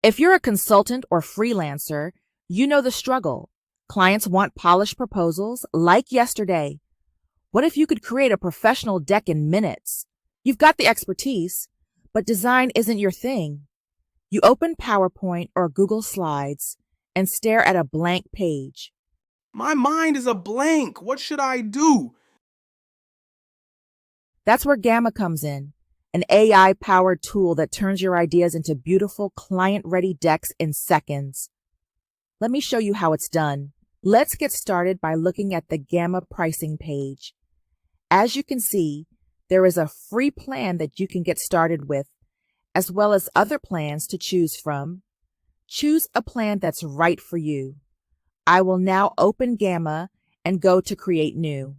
If you're a consultant or freelancer, you know the struggle. Clients want polished proposals like yesterday. What if you could create a professional deck in minutes? You've got the expertise, but design isn't your thing. You open PowerPoint or Google Slides and stare at a blank page. My mind is a blank. What should I do? That's where Gamma comes in, an AI-powered tool that turns your ideas into beautiful client-ready decks in seconds. Let me show you how it's done. Let's get started by looking at the Gamma pricing page. As you can see, there is a free plan that you can get started with, as well as other plans to choose from. Choose a plan that's right for you. I will now open Gamma and go to Create New.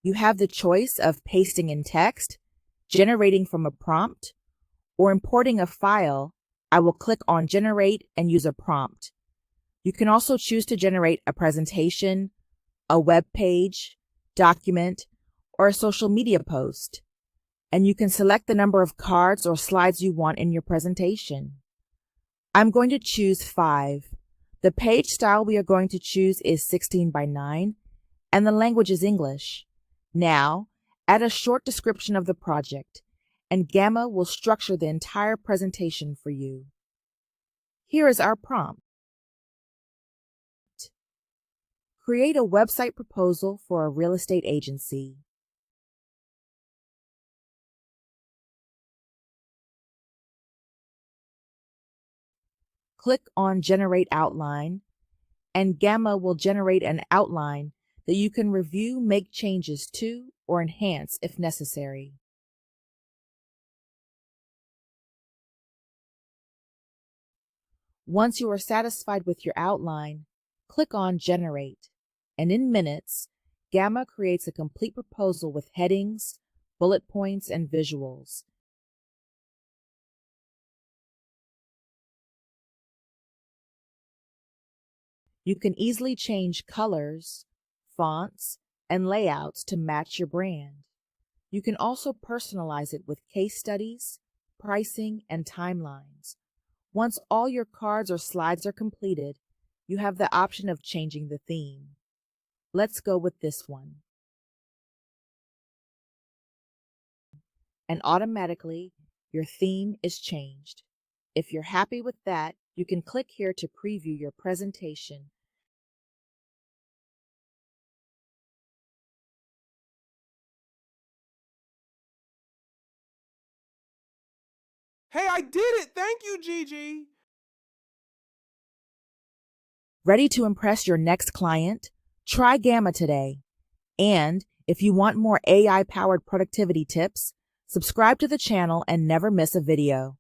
You have the choice of pasting in text, generating from a prompt, or importing a file. I will click on Generate and use a prompt. You can also choose to generate a presentation, a web page, document, or a social media post. And you can select the number of cards or slides you want in your presentation. I'm going to choose 5. The page style we are going to choose is 16 by 9, and the language is English. Now, add a short description of the project, and Gamma will structure the entire presentation for you. Here is our prompt. Create a website proposal for a real estate agency. Click on Generate Outline, and Gamma will generate an outline that you can review, make changes to, or enhance if necessary. Once you are satisfied with your outline, click on Generate, and in minutes, Gamma creates a complete proposal with headings, bullet points, and visuals. You can easily change colors, fonts, and layouts to match your brand. You can also personalize it with case studies, pricing, and timelines. Once all your cards or slides are completed, you have the option of changing the theme. Let's go with this one. And automatically, your theme is changed. If you're happy with that, you can click here to preview your presentation. Hey, I did it! Thank you, Gigi! Ready to impress your next client? Try Gamma today. And if you want more AI-powered productivity tips, subscribe to the channel and never miss a video.